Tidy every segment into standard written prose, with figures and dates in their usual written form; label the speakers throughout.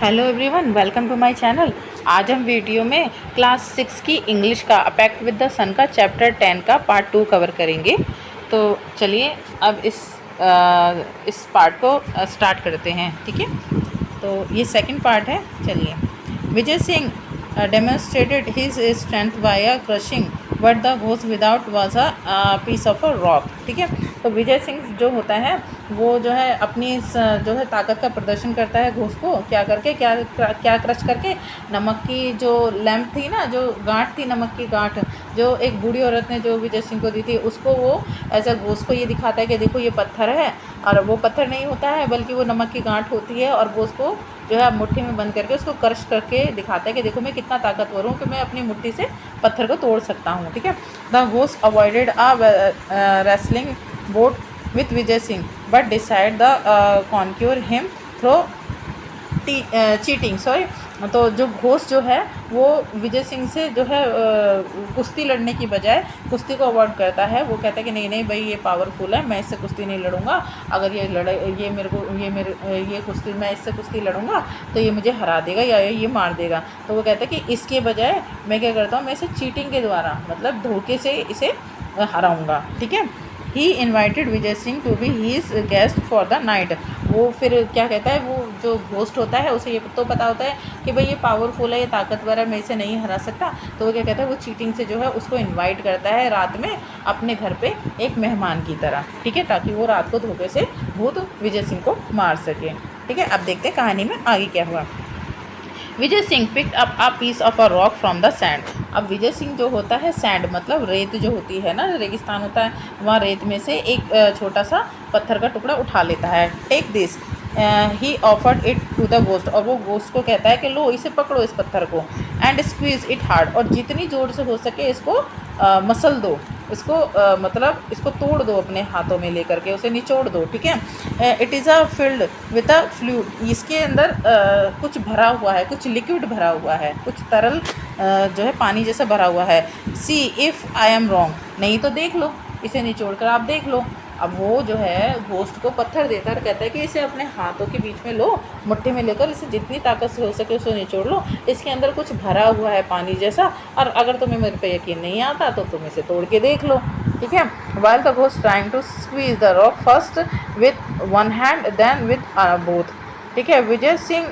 Speaker 1: Hello everyone, welcome to my channel. आज हम video में क्लास 6 की इंग्लिश का अपेक्ट विद द सन का चैप्टर 10 का पार्ट 2 कवर करेंगे। तो चलिए अब इस पार्ट को स्टार्ट करते हैं। ठीक है, तो ये सेकंड पार्ट है। चलिए। Vijay Singh demonstrated his strength by crushing but the ghost without was a piece of a rock. ठीक है, तो विजय सिंह जो होता है वो जो है अपनी जो है ताकत का प्रदर्शन करता है घोस्ट को क्या करके, क्या क्रश करके। नमक की जो लैम्प थी ना, जो गांठ थी, नमक की गांठ जो एक बूढ़ी औरत ने जो विजय सिंह को दी थी, उसको वो ऐसा घोस्ट को ये दिखाता है कि देखो ये पत्थर है, और वो पत्थर नहीं होता है बल्कि वो नमक की गांठ होती है। और वो उसको जो है मुट्ठी में बंद करके उसको क्रश करके दिखाता है कि देखो मैं कितना ताकतवर हूँ कि मैं अपनी मुट्ठी से पत्थर को तोड़ सकता हूँ। ठीक है, the ghost avoided a wrestling bout with Vijay Singh but decide the conquer him through cheating. Sorry, तो जो घोस्ट जो है वो विजय सिंह से जो है कुश्ती लड़ने की बजाय कुश्ती को अवॉइड करता है। वो कहता है कि नहीं नहीं भाई, ये पावरफुल है, मैं इससे कुश्ती नहीं लड़ूंगा। अगर ये कुश्ती, मैं इससे कुश्ती लड़ूंगा तो ये मुझे हरा देगा या ये मार देगा। तो वो कहता है कि इसके बजाय मैं क्या करता हूँ, मैं इसे चीटिंग के द्वारा, मतलब धोखे से इसे हराऊंगा। ठीक है, he invited Vijay Singh to be his guest for the night. वो फिर क्या कहता है, वो जो घोस्ट होता है उसे ये तो पता होता है कि भाई ये पावरफुल है, ये ताकतवर है, मैं इसे नहीं हरा सकता। तो वो क्या कहता है, वो चीटिंग से जो है उसको इनवाइट करता है रात में अपने घर पे एक मेहमान की तरह। ठीक है, ताकि वो रात को धोखे से भूत विजय सिंह को मार सके। ठीक है, अब देखते हैं कहानी में आगे क्या हुआ। Vijay Singh picked up a piece of a rock from the sand. अब विजय सिंह जो होता है, सैंड मतलब रेत जो होती है ना, रेगिस्तान होता है, वहाँ रेत में से एक छोटा सा पत्थर का टुकड़ा उठा लेता है। Take this he offered it to the ghost. और वो गोस्ट को कहता है कि लो इसे पकड़ो, इस पत्थर को, एंड स्क्वीज इट हार्ड। और जितनी ज़ोर से हो सके इसको मसल दो, इसको मतलब इसको तोड़ दो, अपने हाथों में लेकर के उसे निचोड़ दो। ठीक है, it is a filled with a fluid. इसके अंदर कुछ भरा हुआ है, कुछ लिक्विड भरा हुआ है, कुछ तरल जो है पानी जैसा भरा हुआ है। सी इफ़ आई एम रॉन्ग, नहीं तो देख लो, इसे निचोड़ कर आप देख लो। अब वो जो है घोस्ट को पत्थर देता है और कहता है कि इसे अपने हाथों के बीच में लो, मुट्ठी में लेकर इसे जितनी ताकत से हो सके उसे निचोड़ लो। इसके अंदर कुछ भरा हुआ है पानी जैसा, और अगर तुम्हें मेरे पे यकीन नहीं आता तो तुम इसे तोड़ के देख लो। ठीक है, while the ghost trying to squeeze the rock first with one hand then with both। ठीक है, विजय सिंह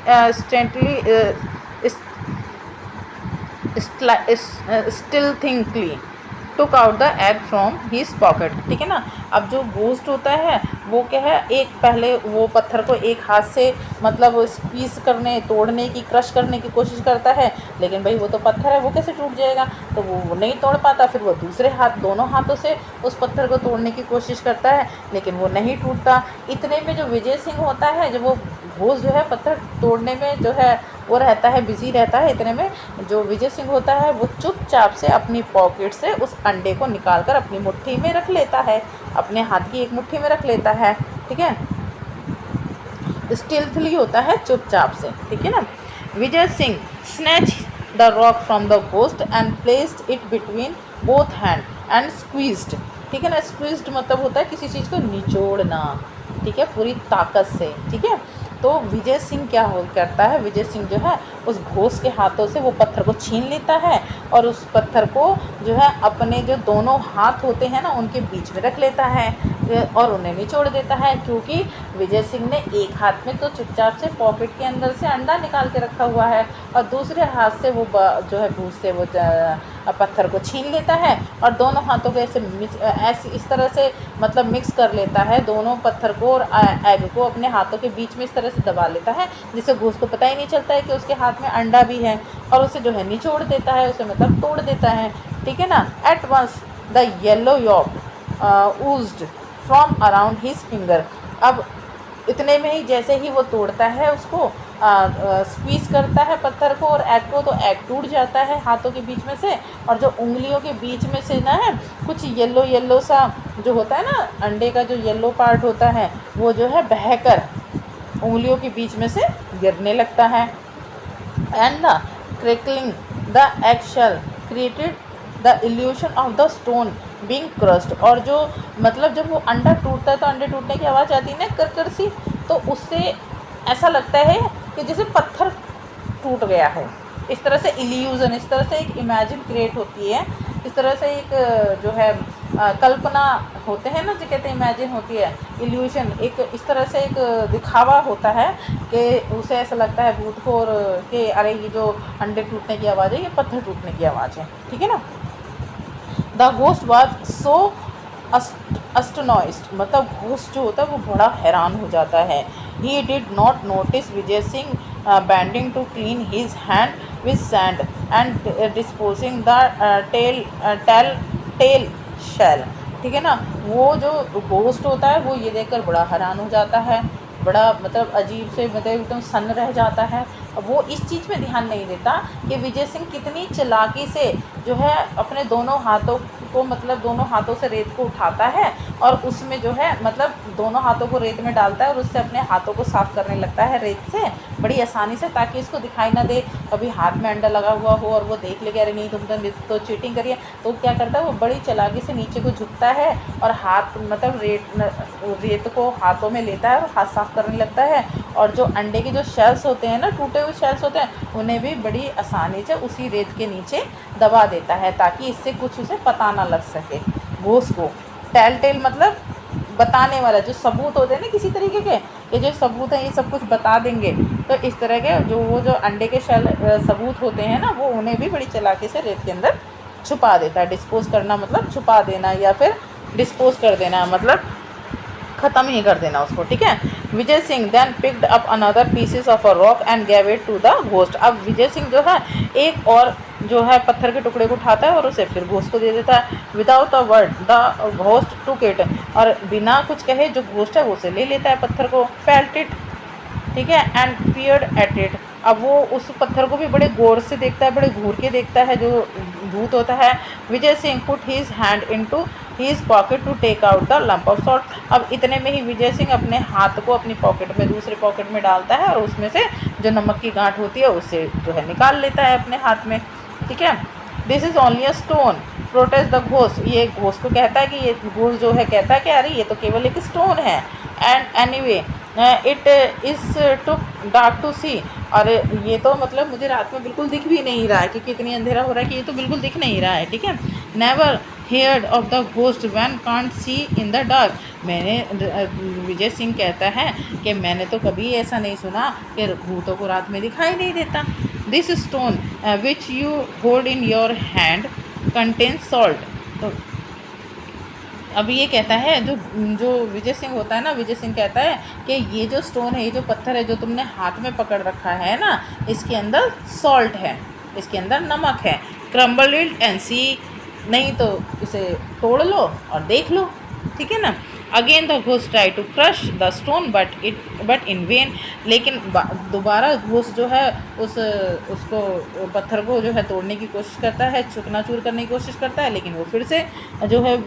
Speaker 1: स्टिल थिंकली took out the egg from his pocket. ठीक है ना, अब जो घोस्ट होता है वो क्या है, एक पहले वो पत्थर को एक हाथ से मतलब स्क्वीज करने, तोड़ने की, क्रश करने की कोशिश करता है, लेकिन भाई वो तो पत्थर है, वो कैसे टूट जाएगा। तो वो नहीं तोड़ पाता। फिर वो दूसरे हाथ, दोनों हाथों से उस पत्थर को तोड़ने की कोशिश करता है, लेकिन वो नहीं टूटता। इतने में जो विजय सिंह होता है, जब वो घोस्ट जो है पत्थर तोड़ने में जो है वो रहता है, बिजी रहता है, इतने में जो विजय सिंह होता है वो चुपचाप से अपनी पॉकेट से उस अंडे को निकालकर अपनी मुट्ठी में रख लेता है, अपने हाथ की एक मुट्ठी में रख लेता है। ठीक है, स्टिल्थली होता है, चुपचाप से। ठीक है ना, Vijay Singh snatch the rock from the ghost and placed it between both hand and squeezed. ठीक है ना, स्क्वीज्ड मतलब होता है किसी चीज़ को निचोड़ना। ठीक है, पूरी ताकत से। ठीक है, तो विजय सिंह क्या करता है, विजय सिंह जो है उस घोस्ट के हाथों से वो पत्थर को छीन लेता है और उस पत्थर को जो है अपने जो दोनों हाथ होते हैं ना उनके बीच में रख लेता है और उन्हें निचोड़ देता है। क्योंकि विजय सिंह ने एक हाथ में तो चुपचाप से पॉकेट के अंदर से अंडा निकाल के रखा हुआ है, और दूसरे हाथ से वो जो है भूस से वो पत्थर को छीन लेता है और दोनों हाथों को ऐसे इस तरह से मतलब मिक्स कर लेता है, दोनों पत्थर को और एग को अपने हाथों के बीच में इस तरह से दबा लेता है, जिससे घोस्ट को पता ही नहीं चलता है कि उसके हाथ में अंडा भी है, और उसे जो है निचोड़ देता है, उसे मतलब तोड़ देता है। ठीक है ना, at once the yellow yolk oozed from around his finger. अब इतने में ही जैसे ही वो तोड़ता है, उसको स्क्वीज करता है पत्थर को और एग को, तो एग टूट जाता है हाथों के बीच में से, और जो उंगलियों के बीच में से ना है कुछ येलो येलो सा जो होता है ना, अंडे का जो येलो पार्ट होता है वो जो है बहकर उंगलियों के बीच में से गिरने लगता है। And the crackling the egg shell created the illusion of the stone being crushed. और जो मतलब जब वो अंडा टूटता है तो अंडे टूटने की आवाज़ आती है ना, कर सी, तो उससे ऐसा लगता है कि जैसे पत्थर टूट गया है। इस तरह से इल्यूज़न, इस तरह से एक इमेजिन क्रिएट होती है, इस तरह से एक जो है कल्पना होते हैं ना, जो कहते हैं इमेजिन होती है, इल्यूशन, एक इस तरह से एक दिखावा होता है कि उसे ऐसा लगता है भूत को, और कि अरे ये जो अंडे टूटने की आवाज़ है ये पत्थर टूटने की आवाज़ है, ठीक है ना। द घोस्ट वाज सो अस्टनॉइस्ड, मतलब घोस्ट जो होता है वो बड़ा हैरान हो जाता है। He did not notice Vijay Singh bending to clean his hand with sand and disposing the tell shell, ठीक है ना। वो जो घोस्ट होता है वो ये देखकर बड़ा हैरान हो जाता है, बड़ा मतलब अजीब से, मतलब एकदम सन्न रह जाता है। अब वो इस चीज़ में ध्यान नहीं देता कि विजय सिंह कितनी चालाकी से जो है अपने दोनों हाथों को, मतलब दोनों हाथों से रेत को उठाता है और उसमें जो है मतलब दोनों हाथों को रेत में डालता है और उससे अपने हाथों को साफ़ करने लगता है रेत से बड़ी आसानी से, ताकि इसको दिखाई ना दे कभी हाथ में अंडा लगा हुआ हो और वो देख ले कि अरे नहीं तुम तो चीटिंग करिए। तो क्या करता है वो बड़ी चालाकी से नीचे को झुकता है और हाथ मतलब रेत को हाथों में लेता है और हाथ साफ़ करने लगता है, और जो अंडे के जो शेल्स होते हैं ना, टूटे हुए शेल्स होते हैं, उन्हें भी बड़ी आसानी से उसी रेत के नीचे दबा देता है ताकि इससे कुछ उसे पता ना लग सके। घोस्ट को टेल मतलब बताने वाला, जो सबूत होते हैं ना किसी तरीके के, ये जो सबूत हैं ये सब कुछ बता देंगे। तो इस तरह के जो अंडे के शेल सबूत होते हैं ना, वो उन्हें भी बड़ी चालाकी से रेत के अंदर छुपा देता है। डिस्पोज करना मतलब छुपा देना, या फिर डिस्पोज कर देना मतलब ख़त्म ही कर देना उसको, ठीक है। Vijay Singh then picked up another pieces of a rock and gave it to the ghost. अब विजय सिंह जो है एक और जो है पत्थर के टुकड़े को उठाता है और उसे फिर घोस्ट को दे देता है। Without a word the ghost took it, और बिना कुछ कहे जो घोस्ट है वो उसे ले लेता है पत्थर को। फेल्ट इट, ठीक है, एंड पियर्ड एट इट। अब वो उस पत्थर को भी बड़े गौर से देखता है, बड़े घूर के देखता है जो भूत होता है। Vijay Singh put his hand into his pocket to take out the lump of salt. अब इतने में ही विजय सिंह अपने हाथ को अपनी पॉकेट में, दूसरे पॉकेट में डालता है और उसमें से जो नमक की गांठ होती है उसे जो है निकाल लेता है अपने हाथ में, ठीक है। This is only a stone protest the ghost. ये घोस्ट को कहता है कि ये घोस्ट जो है कहता है कि अरे ये तो केवल एक स्टोन है। And anyway it is too dark to see, और ये तो मतलब मुझे रात में बिल्कुल दिख भी नहीं रहा है क्योंकि इतनी अंधेरा हो रहा है कि ये तो बिल्कुल दिख नहीं रहा है, ठीक है। Never heard of the ghost when can't see in the dark. मैंने विजय सिंह कहता है कि मैंने तो कभी ऐसा नहीं सुना कि भूतों को रात में दिखाई नहीं देता। This stone which you hold in your hand contains salt. तो अब ये कहता है जो विजय सिंह होता है ना, विजय सिंह कहता है कि ये जो स्टोन है, ये जो पत्थर है जो तुमने हाथ में पकड़ रखा है ना, इसके अंदर सॉल्ट है, इसके अंदर नमक है। क्रम्बल इट एंड सी, नहीं तो इसे तोड़ लो और देख लो, ठीक है ना। Again the ghost try to crush the stone but in vain. लेकिन दोबारा घोस्ट जो है उसको पत्थर को जो है तोड़ने की कोशिश करता है, चूर करने की कोशिश करता है, लेकिन वो फिर से जो है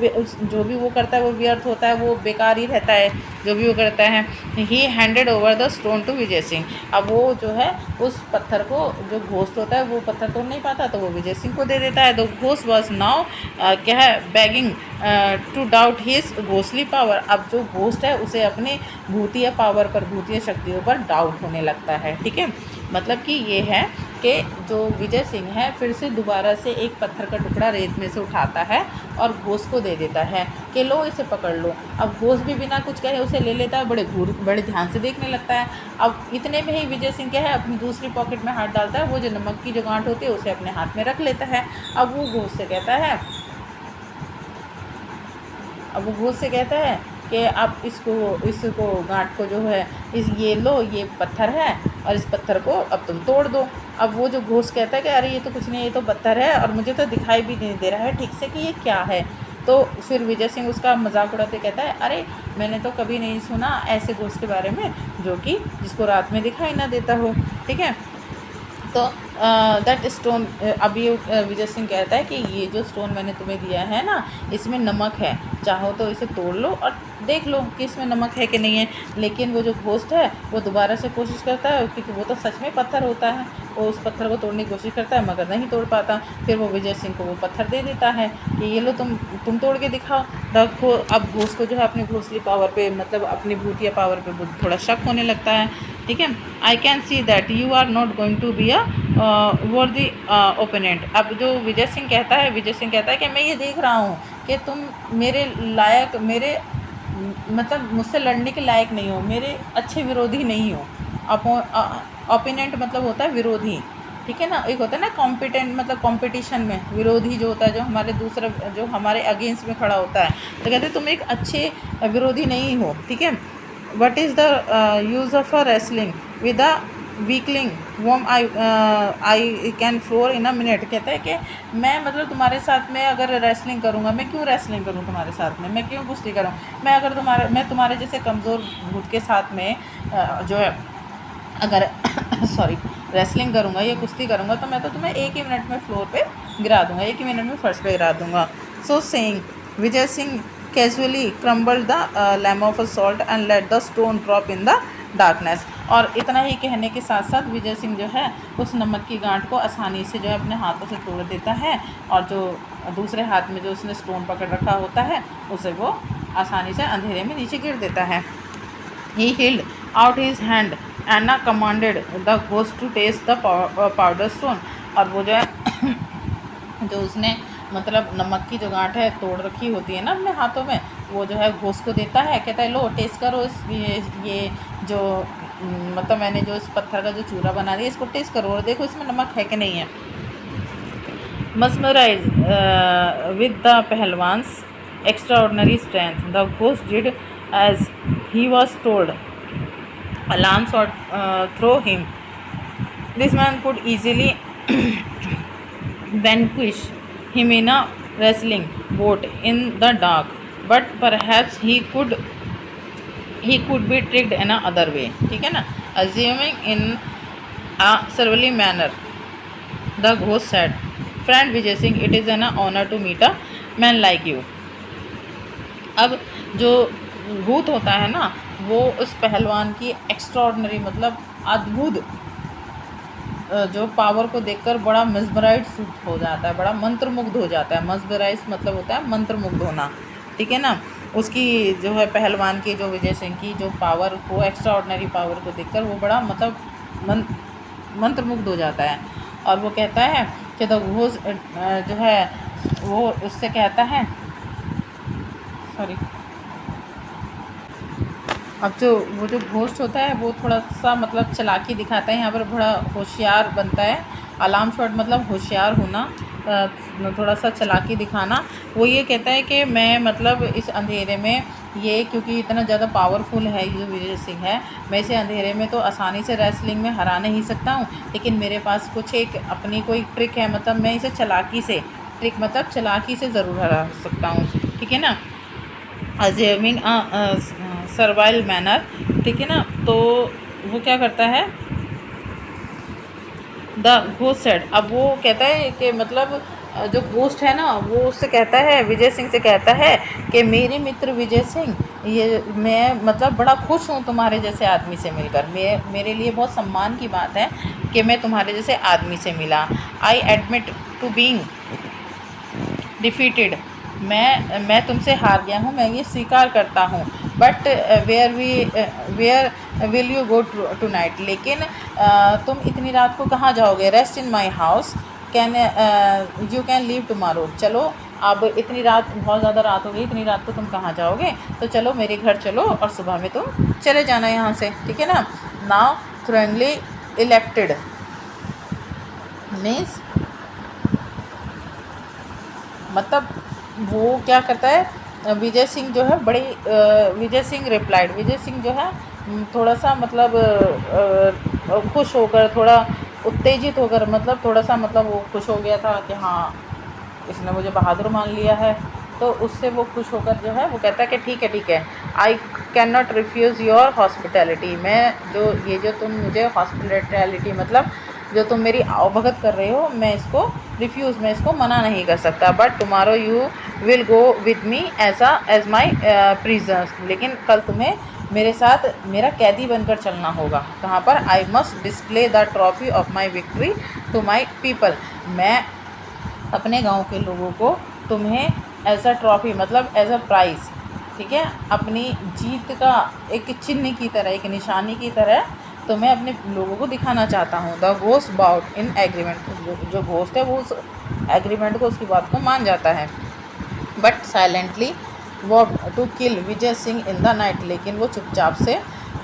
Speaker 1: जो भी वो करता है वो व्यर्थ होता है, वो बेकार ही रहता है जो भी वो करता है। He handed over the stone to Vijay Singh. अब वो जो है उस पत्थर को, जो घोस्ट होता है वो पत्थर तोड़ नहीं पाता तो वो विजय सिंह को दे देता है। द घोस्ट वॉज नाउ क्या है begging to doubt his ghostly power. अब जो घोस्ट है उसे अपने भूतिया पावर पर, भूतिया शक्तियों पर डाउट होने लगता है, ठीक है। मतलब कि ये है कि जो विजय सिंह है फिर से दोबारा से एक पत्थर का टुकड़ा रेत में से उठाता है और घोस्ट को दे देता है कि लो इसे पकड़ लो। अब घोस्ट भी बिना कुछ कहे उसे ले लेता है, बड़े ध्यान से देखने लगता है। अब इतने में ही विजय सिंह क्या है अपनी दूसरी पॉकेट में हाथ डालता है, वो जो नमक की जो गांठ होती है उसे अपने हाथ में रख लेता है। अब वो घोस्ट से कहता है कि आप इसको गांठ को जो है ये लो, ये पत्थर है और इस पत्थर को अब तुम तोड़ दो। अब वो जो घोस्ट कहता है कि अरे ये तो कुछ नहीं, ये तो पत्थर है और मुझे तो दिखाई भी नहीं दे रहा है ठीक से कि ये क्या है। तो फिर विजय सिंह उसका मजाक उड़ाते कहता है अरे मैंने तो कभी नहीं सुना ऐसे घोस्ट के बारे में जो कि जिसको रात में दिखाई ना देता हो, ठीक है। तो दैट स्टोन, अभी विजय सिंह कहता है कि ये जो स्टोन मैंने तुम्हें दिया है ना, इसमें नमक है, चाहो तो इसे तोड़ लो और देख लो कि इसमें नमक है कि नहीं है। लेकिन वो जो घोस्ट है वो दोबारा से कोशिश करता है क्योंकि वो तो सच में पत्थर होता है, वो उस पत्थर को तोड़ने की कोशिश करता है मगर नहीं तोड़ पाता। फिर वो विजय सिंह को वो पत्थर दे देता है कि ये लो तुम तोड़ के दिखाओ। अब घोस्ट को जो है अपनी घोसली पावर पे, मतलब अपनी भूतिया पावर पे थोड़ा शक होने लगता है। ठीक है। I can see that you are not going to be a worthy opponent. अब जो विजय सिंह कहता है कि मैं ये देख रहा हूँ कि तुम मेरे लायक, मेरे मतलब मुझसे लड़ने के लायक नहीं हो, मेरे अच्छे विरोधी नहीं हो। ओपोनेंट मतलब होता है विरोधी, ठीक है ना। एक होता है ना कॉम्पिटेंट, मतलब कंपटीशन में विरोधी जो होता है, जो हमारे दूसरा, जो हमारे अगेंस्ट में खड़ा होता है, तो कहते हैं तुम एक अच्छे विरोधी नहीं हो, ठीक है। What is the use of a wrestling with a weakling whom I can floor in a minute. कहता है कि मैं मतलब तुम्हारे साथ में अगर रेसलिंग करूँगा, मैं क्यों रेसलिंग करूँ तुम्हारे साथ में, मैं क्यों कुश्ती करूँ, मैं तुम्हारे जैसे कमज़ोर भूत के साथ में जो है अगर सॉरी रेसलिंग करूँगा या कुश्ती करूँगा, तो मैं तो तुम्हें एक ही मिनट में फ्लोर पे गिरा दूँगा, एक ही मिनट में फर्श पे गिरा दूँगा। So saying Vijay Singh casually crumble the lump of a salt and let the stone drop in the darkness. और इतना ही कहने के साथ साथ विजय सिंह जो है उस नमक की गांठ को आसानी से जो है अपने हाथों से तोड़ देता है, और जो दूसरे हाथ में जो उसने स्टोन पकड़ रखा होता है उसे वो आसानी से अंधेरे में नीचे गिर देता है। He held out his hand and commanded the ghost to taste the powder stone। और वो जो है जो उसने मतलब नमक की जो गांठ है तोड़ रखी होती है ना अपने हाथों में, वो जो है घोस्ट को देता है, कहता है लो टेस्ट करो इस ये जो मतलब मैंने जो इस पत्थर का जो चूरा बना दिया, इसको टेस्ट करो और देखो इसमें नमक है कि नहीं है। Mesmerized with the Pahalwan's extraordinary strength, the ghost did as he was told. Alarm shot through him. This man could easily vanquish him in a wrestling bout in the dark, but perhaps he could be tricked in a other way, ठीक है ना। Assuming in a surly manner, the ghost said, "Friend Vijay Singh, it is an honor to meet a man like you." अब जो भूत होता है ना, वो उस पहलवान की एक्स्ट्राऑर्डिनरी मतलब अद्भुत जो पावर को देखकर बड़ा मेस्मराइज हो जाता है, बड़ा मंत्रमुग्ध हो जाता है। मेस्मराइज मतलब होता है मंत्रमुग्ध होना, ठीक है ना। उसकी जो है पहलवान की, जो विजय सिंह की जो पावर को, एक्स्ट्राऑर्डिनरी पावर को देखकर वो बड़ा मतलब मंत्रमुग्ध हो जाता है। और वो कहता है कि द घोस्ट जो है वो उससे कहता है, सॉरी, अब वो जो घोस्ट होता है वो थोड़ा सा मतलब चालाकी दिखाता है, यहाँ पर बड़ा होशियार बनता है। अलार्म शॉट मतलब होशियार होना, थोड़ा सा चालाकी दिखाना। वो ये कहता है कि मैं मतलब इस अंधेरे में ये, क्योंकि इतना ज़्यादा पावरफुल है ये जो विजय सिंह है, मैं इसे अंधेरे में तो आसानी से रेसलिंग में हरा नहीं सकता हूँ, लेकिन मेरे पास कुछ एक अपनी कोई ट्रिक है, मतलब मैं इसे चालाकी से, ट्रिक मतलब चालाकी से ज़रूर हरा सकता हूँ, ठीक है ना। अज्यूमिंग सर्वाइल मैनर, ठीक है ना। तो वो क्या करता है, द घोस्ट सेड, अब वो कहता है कि मतलब जो घोस्ट है ना वो उससे कहता है, विजय सिंह से कहता है कि मेरे मित्र विजय सिंह, ये मैं मतलब बड़ा खुश हूँ तुम्हारे जैसे आदमी से मिलकर, मेरे लिए बहुत सम्मान की बात है कि मैं तुम्हारे जैसे आदमी से मिला। I admit to being defeated, मैं तुमसे हार गया हूँ, मैं ये स्वीकार करता हूँ। But where will you go tonight, लेकिन तुम इतनी रात को कहाँ जाओगे। Rest in my house, can you can leave tomorrow, चलो अब इतनी रात, बहुत ज़्यादा रात हो गई, इतनी रात को तुम कहाँ जाओगे, तो चलो मेरे घर चलो और सुबह में तुम चले जाना यहाँ से, ठीक है ना। नाउ थ्रोइंगली इलेक्टेड मीन्स मतलब वो क्या करता है, विजय सिंह जो है बड़ी विजय सिंह रिप्लाइड, विजय सिंह जो है थोड़ा सा मतलब खुश होकर, थोड़ा उत्तेजित होकर, मतलब थोड़ा सा मतलब वो खुश हो गया था कि हाँ इसने मुझे बहादुर मान लिया है, तो उससे वो खुश होकर जो है वो कहता है कि ठीक है, I can not refuse your hospitality, मैं जो ये जो तुम मुझे हॉस्पिटैलिटी मतलब जो तुम मेरी आवभगत कर रहे हो, मैं इसको रिफ्यूज़, मैं इसको मना नहीं कर सकता। But tomorrow you will go with me as my prisoner, लेकिन कल तुम्हें मेरे साथ मेरा कैदी बनकर चलना होगा। कहाँ पर, I must display the trophy of my victory to my people, मैं अपने गांव के लोगों को तुम्हें एज अ ट्रॉफी मतलब एज अ प्राइज़, ठीक है, अपनी जीत का एक चिन्ह की तरह, एक निशानी की तरह तो मैं अपने लोगों को दिखाना चाहता हूँ। The ghost bought in agreement, जो घोस्ट है वो उस एग्रीमेंट को, उसकी बात को मान जाता है। But silently walk to kill Vijay Singh in the night, लेकिन वो चुपचाप से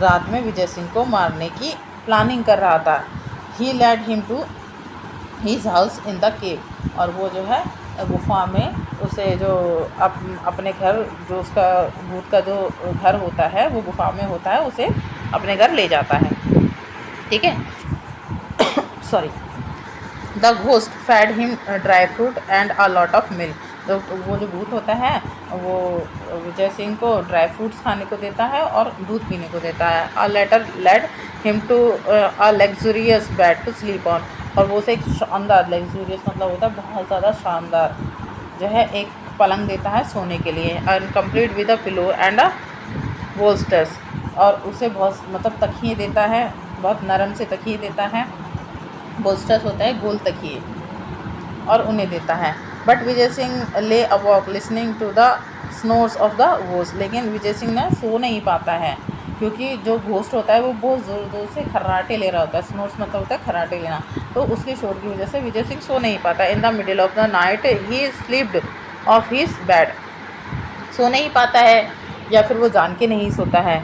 Speaker 1: रात में विजय सिंह को मारने की प्लानिंग कर रहा था। He led him to his house in the cave, और वो जो है गुफा में उसे जो अपने घर, जो उसका भूत का जो घर होता है वो गुफा में होता है, उसे अपने घर ले जाता है। ठीक है, sorry. The ghost fed him dry fruit and a lot of milk, तो वो जो भूत होता है वो विजय सिंह को ड्राई फ्रूट्स खाने को देता है और दूध पीने को देता है। A later led him to a luxurious bed to sleep on, और वो उसे एक शानदार, लग्जूरियस मतलब होता है बहुत ज़्यादा शानदार, जो है एक पलंग देता है सोने के लिए, and complete with a pillow and a bolsters, और उसे बहुत मतलब तकिए देता है, बहुत नरम से तकिए देता है। बोल्स्टर्स होता है गोल तकिए, और उन्हें देता है। But Vijay Singh lay awake listening to the snores of the ghost, लेकिन विजय सिंह ना सो नहीं पाता है, क्योंकि जो घोस्ट होता है वो बहुत ज़ोर ज़ोर से खर्राटे ले रहा होता है। स्नोर्स मतलब होता है खर्राटे लेना, तो उसके शोर की वजह से विजय सिंह सो नहीं पाता। In the middle of the night he slipped off his bed, सो नहीं पाता है, या फिर वो जान के नहीं सोता है,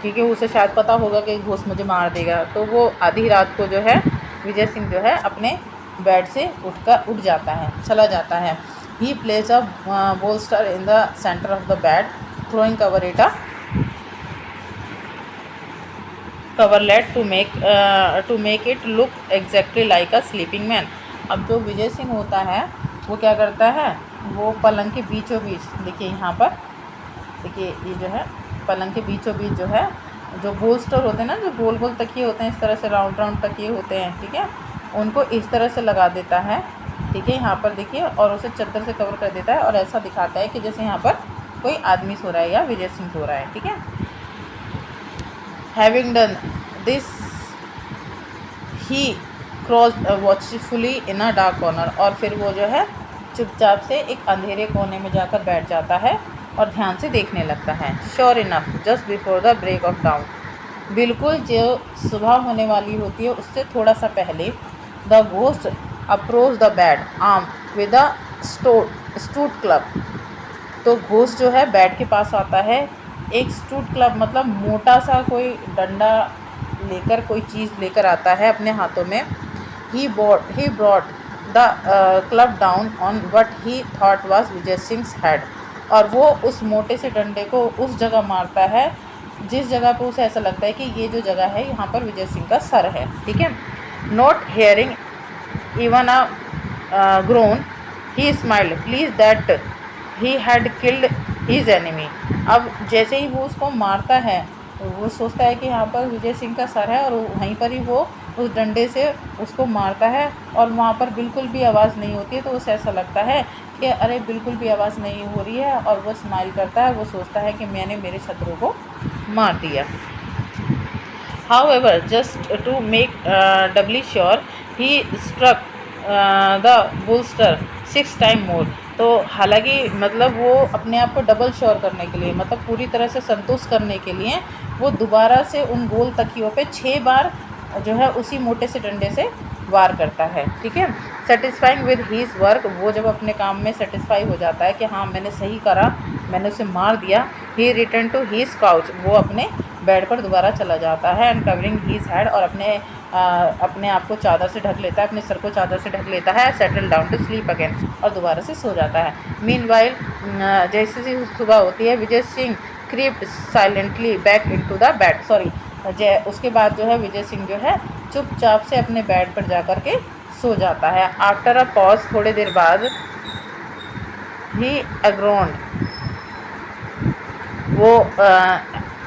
Speaker 1: क्योंकि उसे शायद पता होगा कि घोस्ट मुझे मार देगा, तो वो आधी रात को जो है विजय सिंह जो है अपने बेड से उठ जाता है, चला जाता है। He place a bolster in the centre of the bed, throwing coverlet to make it look exactly like a sleeping man. अब जो विजय सिंह होता है वो क्या करता है, वो पलंग के बीचों बीच, देखिए यहाँ पर, देखिए ये जो है पलंग के बीचों बीच जो है, जो बोल्स्टर होते हैं ना, जो गोल गोल तकिए होते हैं, इस तरह से राउंड राउंड तकिए होते हैं, ठीक है, उनको इस तरह से लगा देता है। ठीक है, यहाँ पर देखिए, और उसे चादर से कवर कर देता है, और ऐसा दिखाता है कि जैसे यहाँ पर कोई आदमी सो रहा है या विजय सिंह सो रहा है। ठीक है, having done this he crossed watchfully in a dark corner, और फिर वो जो है चुपचाप से एक अंधेरे कोने में जाकर बैठ जाता है और ध्यान से देखने लगता है। Sure enough just before the break of dawn, बिल्कुल जो सुबह होने वाली होती है उससे थोड़ा सा पहले, the ghost approach the bed arm with a stout club, तो घोस्ट जो है बेड के पास आता है, एक स्टूट क्लब मतलब मोटा सा कोई डंडा लेकर, कोई चीज़ लेकर आता है अपने हाथों में। He brought the club down on what he thought was Vijay Singh head, और वो उस मोटे से डंडे को उस जगह मारता है जिस जगह पे उसे ऐसा लगता है कि ये जो जगह है यहाँ पर विजय सिंह का सर है। ठीक है, not hearing even a groan he smiled pleased that he had killed his enemy. अब जैसे ही वो उसको मारता है, वो सोचता है कि यहाँ पर विजय सिंह का सर है, और वहीं पर ही वो उस डंडे से उसको मारता है, और वहाँ पर बिल्कुल भी आवाज़ नहीं होती है, तो उसे ऐसा लगता है कि अरे बिल्कुल भी आवाज़ नहीं हो रही है, और वो स्माइल करता है, वो सोचता है कि मैंने मेरे शत्रु को मार दिया। However, just to make doubly sure, he struck the bolster 6 times more. तो हालांकि मतलब वो अपने आप को डबल श्योर करने के लिए, मतलब पूरी तरह से संतुष्ट करने के लिए, वो दोबारा से उन गोल तकियों पे 6 बार जो है उसी मोटे से डंडे से वार करता है। ठीक है, सेटिस्फाइंग विद हीज वर्क, वो जब अपने काम में सेटिस्फाई हो जाता है कि हाँ मैंने सही करा, मैंने उसे मार दिया, ही रिटर्न टू हीज काउच, वो अपने बेड पर दोबारा चला जाता है, एंड कवरिंग हीज हेड, और अपने आप को चादर से ढक लेता है, अपने सर को चादर से ढक लेता है, settle down to sleep again, और दोबारा से सो जाता है। मीनवाइल जैसे ही सुबह होती है, Vijay Singh creeped silently back into the bed, sorry, उसके बाद जो है विजय सिंह जो है चुपचाप से अपने बेड पर जा कर के सो जाता है। आफ्टर अ पॉज, थोड़ी देर बाद, ही अग्रोन्ड, वो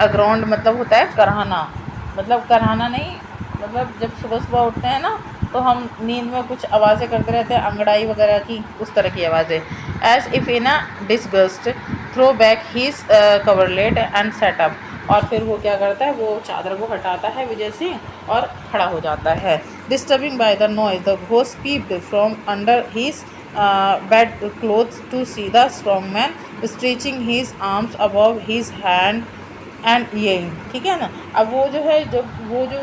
Speaker 1: अग्राउंड मतलब होता है कराहना, मतलब कराहना नहीं, मतलब जब सुबह सुबह उठते हैं ना तो हम नींद में कुछ आवाज़ें करते रहते हैं, अंगड़ाई वगैरह की, उस तरह की आवाज़ें। As if in a disgust throw back his coverlet and set up, और फिर वो क्या करता है, वो चादर को हटाता है विजय सिंह और खड़ा हो जाता है। Disturbing by the noise the ghost peeped from under his bed clothes to see the strong man stretching his arms above his hand and ये, ठीक है ना। अब वो जो है, जो वो जो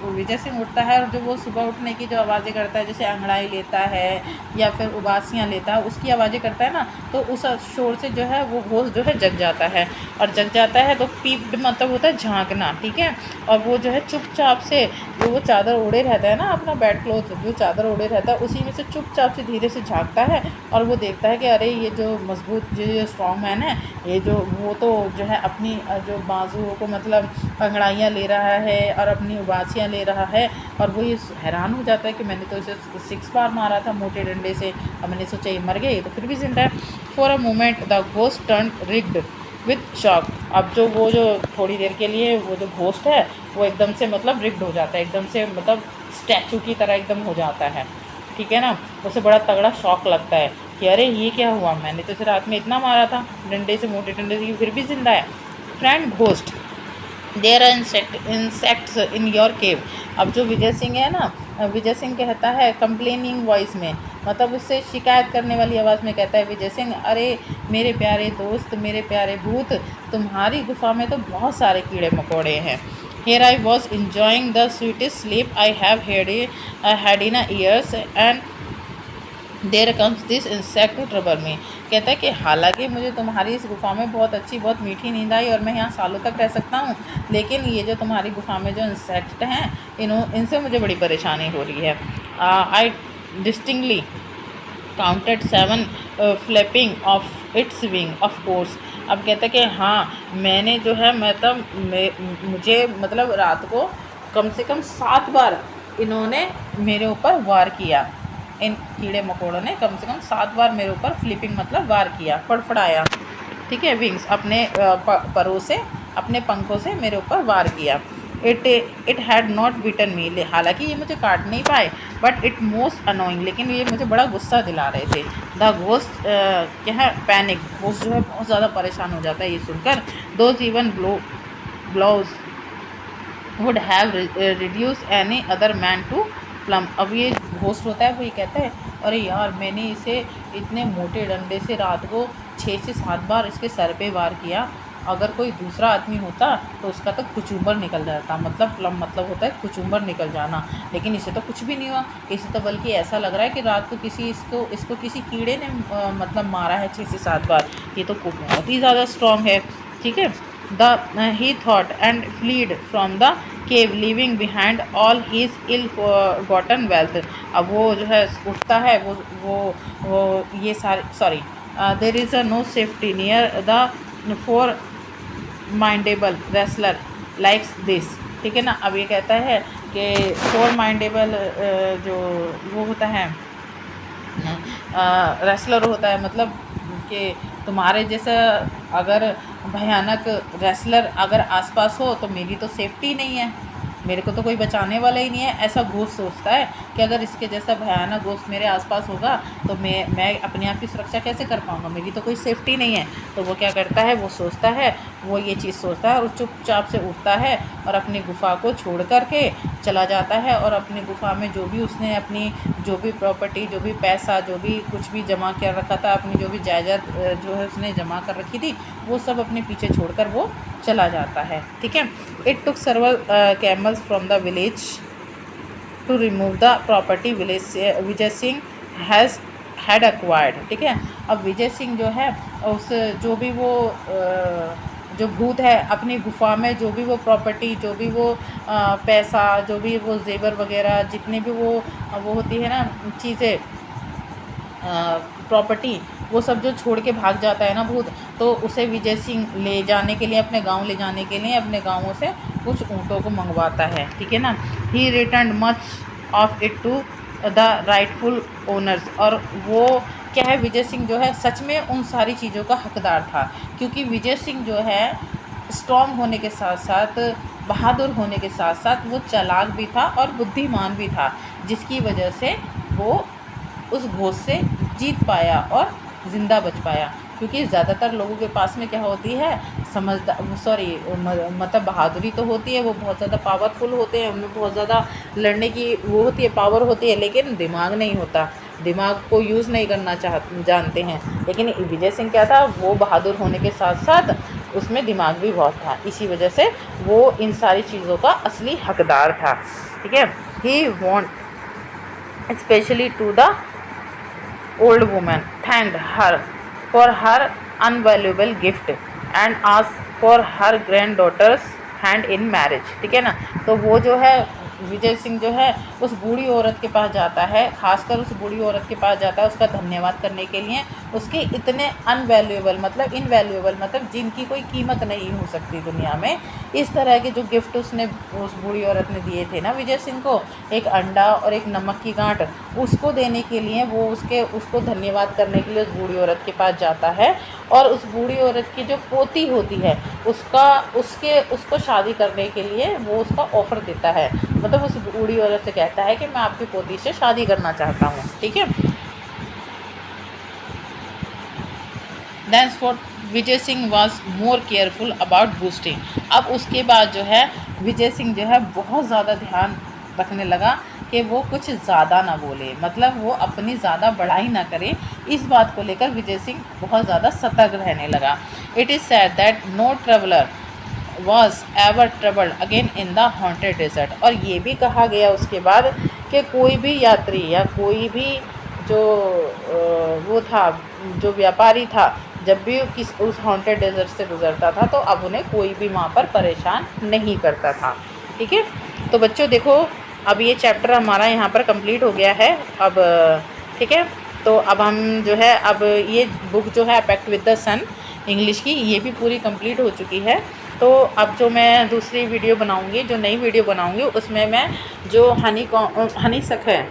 Speaker 1: विजय सिंह उठता है और जो वो सुबह उठने की जो आवाज़ें करता है, जैसे अंगड़ाई लेता है या फिर उबासियाँ लेता है, उसकी आवाज़ें करता है ना, तो उस शोर से जो है वो घोस्ट जो है जग जाता है। और जग जाता है तो पीप्ड मतलब होता है झांकना, ठीक है। और वो जो है चुपचाप से, जो वो चादर ओढ़े रहता है ना, अपना बेड क्लोथ जो चादर ओढ़े रहता है, उसी में से चुपचाप से धीरे से झांकता है और वो देखता है कि अरे ये जो मजबूत जो स्ट्रॉन्ग मैन है, ये जो वो तो जो है अपनी जो बाजुओं को मतलब अंगड़ाइयाँ ले रहा है और अपनी उबासियाँ ले रहा है। और वो ये हैरान हो जाता है कि मैंने तो इसे 6 बार मारा था मोटे डंडे से, और मैंने सोचा ये मर गया, ये तो फिर भी जिंदा है। For a moment the ghost turn rigged with shock. अब जो वो जो थोड़ी देर के लिए वो जो घोस्ट है वो एकदम से मतलब रिग्ड हो जाता है, एकदम से मतलब स्टैचू की तरह एकदम हो जाता है, ठीक है ना। उसे बड़ा तगड़ा शॉक लगता है कि अरे ये क्या हुआ, मैंने तो इसे रात में इतना मारा था डंडे से, मोटे डंडे से, फिर भी जिंदा है। Friend ghost, there are insects in your cave. अब जो विजय सिंह है ना, विजय सिंह कहता है कंप्लेनिंग वॉइस में, मतलब उससे शिकायत करने वाली आवाज़ में कहता है विजय सिंह, अरे मेरे प्यारे दोस्त, मेरे प्यारे भूत, तुम्हारी गुफा में तो बहुत सारे कीड़े मकोड़े हैं। Here I was enjoying the sweetest sleep I have had in a years, and there comes this insect to trouble me. कहता है कि हालांकि मुझे तुम्हारी इस गुफा में बहुत अच्छी, बहुत मीठी नींद आई और मैं यहाँ सालों तक रह सकता हूँ, लेकिन ये जो तुम्हारी गुफा में जो इंसेक्ट हैं, इनसे मुझे बड़ी परेशानी हो रही है। I distinctly counted 7 flapping of its wing of course. अब कहता है कि हाँ, मैंने जो है मतलब मुझे मतलब रात को कम से कम 7 बार इन्होंने मेरे ऊपर वार किया, इन कीड़े मकोड़ों ने कम से कम 7 बार मेरे ऊपर फ्लिपिंग मतलब वार किया, फड़फड़ाया, ठीक है, विंग्स अपने परों से, अपने पंखों से मेरे ऊपर वार किया। इट हैड नॉट बीटन मी, हालांकि ये मुझे काट नहीं पाए, बट इट मोस्ट अनोइंग, लेकिन ये मुझे बड़ा गुस्सा दिला रहे थे। द घोस्ट क्या है, पैनिक, घोस्ट जो है बहुत ज़्यादा परेशान हो जाता है ये सुनकर। Those even blows would have reduce any other man to pulp. अब ये घोस्ट होता है, वो ये कहता है अरे यार, मैंने इसे इतने मोटे डंडे से रात को 6 से 7 बार इसके सर पे वार किया, अगर कोई दूसरा आदमी होता तो उसका तो कुचुम्बर निकल जाता, मतलब प्लम मतलब होता है कुचुम्बर निकल जाना, लेकिन इसे तो कुछ भी नहीं हुआ। इसे तो बल्कि ऐसा लग रहा है कि रात को किसी इसको किसी कीड़े ने मतलब मारा है 6 से 7 बार, ये तो बहुत ही ज़्यादा स्ट्रॉन्ग है, ठीक है। He thought and fled from the cave, leaving behind all his ill-gotten wealth। अब वो जो है उठता है, वो ये सारे, sorry, there is no safety near the four-mindable wrestler likes this, ठीक है ना। अब ये कहता है कि four-mindable जो वो होता है रेसलर होता है, मतलब कि तुम्हारे जैसा अगर भयानक रेसलर अगर आसपास हो तो मेरी तो सेफ्टी नहीं है, मेरे को तो कोई बचाने वाला ही नहीं है। ऐसा घोस्ट सोचता है कि अगर इसके जैसा भयानक घोस्ट मेरे आसपास होगा तो मैं अपने आप की सुरक्षा कैसे कर पाऊँगा, मेरी तो कोई सेफ्टी नहीं है। तो वो क्या करता है, वो सोचता है, वो ये चीज़ सोचता है और चुपचाप से उठता है और अपनी गुफा को छोड़ कर के चला जाता है, और अपनी गुफा में जो भी उसने अपनी जो भी प्रॉपर्टी, जो भी पैसा, जो भी कुछ भी जमा कर रखा था, अपनी जो भी जायदाद जो है उसने जमा कर रखी थी, वो सब अपने पीछे छोड़कर वो चला जाता है, ठीक है। It took several camels from the village to remove the property Vijay Singh had acquired, ठीक है। अब विजय सिंह जो है उस जो भी वो जो भूत है अपनी गुफा में जो भी वो प्रॉपर्टी, जो भी वो पैसा, जो भी वो जेवर वगैरह, जितने भी वो होती है ना चीज़ें, प्रॉपर्टी, वो सब जो छोड़ के भाग जाता है ना भूत, तो उसे विजय सिंह ले जाने के लिए, अपने गांव ले जाने के लिए अपने गांवों से कुछ ऊँटों को मंगवाता है, ठीक है ना। He return much of it to the rightful owners. और वो क्या है, विजय सिंह जो है सच में उन सारी चीज़ों का हकदार था, क्योंकि विजय सिंह जो है स्ट्रॉन्ग होने के साथ साथ, बहादुर होने के साथ साथ वो चालाक भी था और बुद्धिमान भी था, जिसकी वजह से वो उस घोस्ट से जीत पाया और ज़िंदा बच पाया। क्योंकि ज़्यादातर लोगों के पास में क्या होती है, मतलब बहादुरी तो होती है, वो बहुत ज़्यादा पावरफुल होते हैं, उनमें बहुत ज़्यादा लड़ने की वो होती है, पावर होती है, लेकिन दिमाग नहीं होता, दिमाग को यूज़ नहीं करना जानते हैं। लेकिन विजय सिंह क्या था, वो बहादुर होने के साथ साथ उसमें दिमाग भी बहुत था, इसी वजह से वो इन सारी चीज़ों का असली हकदार था। ठीक है। He want specially to the old woman thanked her for her unvaluable gift and asked for her granddaughter's hand in marriage. ठीक है ना। तो वो जो है विजय सिंह जो है उस बूढ़ी औरत के पास जाता है, खासकर उस बूढ़ी औरत के पास जाता है उसका धन्यवाद करने के लिए, उसके इतने अनवैल्यूएबल मतलब इनवैल्यूएबल मतलब जिनकी कोई कीमत नहीं हो सकती दुनिया में, इस तरह के जो गिफ्ट उसने उस बूढ़ी औरत ने दिए थे ना विजय सिंह को, एक अंडा और एक नमक की गांठ, उसको देने के लिए वो उसको धन्यवाद करने के लिए उस बूढ़ी औरत के पास जाता है। और उस बूढ़ी औरत की जो पोती होती है उसको शादी करने के लिए वो उसका ऑफ़र देता है, मतलब उस बूढ़ी औरत से कहता है कि मैं आपकी पोती से शादी करना चाहता हूँ। ठीक है। Thenceforth Vijay Singh was more careful about boosting. अब उसके बाद जो है विजय सिंह जो है बहुत ज़्यादा ध्यान रखने लगा कि वो कुछ ज़्यादा ना बोले, मतलब वो अपनी ज़्यादा बड़ाई ना करे। इस बात को लेकर विजय सिंह बहुत ज़्यादा सतर्क रहने लगा। It is said that no traveller was ever travelled again in the haunted desert. और ये भी कहा गया उसके बाद कि कोई भी यात्री या कोई भी जो वो था, जो व्यापारी था, जब भी उस हॉन्टेड डेजर्ट से गुजरता था तो अब उन्हें कोई भी वहाँ पर परेशान नहीं करता था। ठीक है। तो बच्चों देखो, अब ये चैप्टर हमारा यहाँ पर कंप्लीट हो गया है। अब ठीक है, तो अब हम जो है अब ये बुक जो है pact with the sun English की, ये भी पूरी कंप्लीट हो चुकी है। तो अब जो मैं दूसरी वीडियो बनाऊँगी, जो नई वीडियो बनाऊँगी, उसमें मैं जो हनी सक है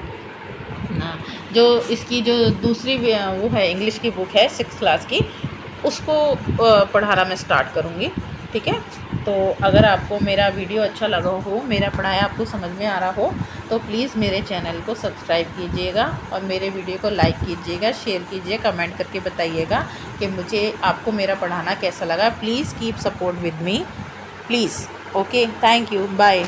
Speaker 1: ना, जो इसकी जो दूसरी वो है इंग्लिश की बुक है 6th क्लास की, उसको पढ़ाना मैं स्टार्ट करूँगी। ठीक है। तो अगर आपको मेरा वीडियो अच्छा लगा हो, मेरा पढ़ाया आपको समझ में आ रहा हो, तो प्लीज़ मेरे चैनल को सब्सक्राइब कीजिएगा और मेरे वीडियो को लाइक कीजिएगा, शेयर कीजिए, कमेंट करके बताइएगा कि मुझे आपको मेरा पढ़ाना कैसा लगा। Please keep support with me please. Okay, thank you, bye.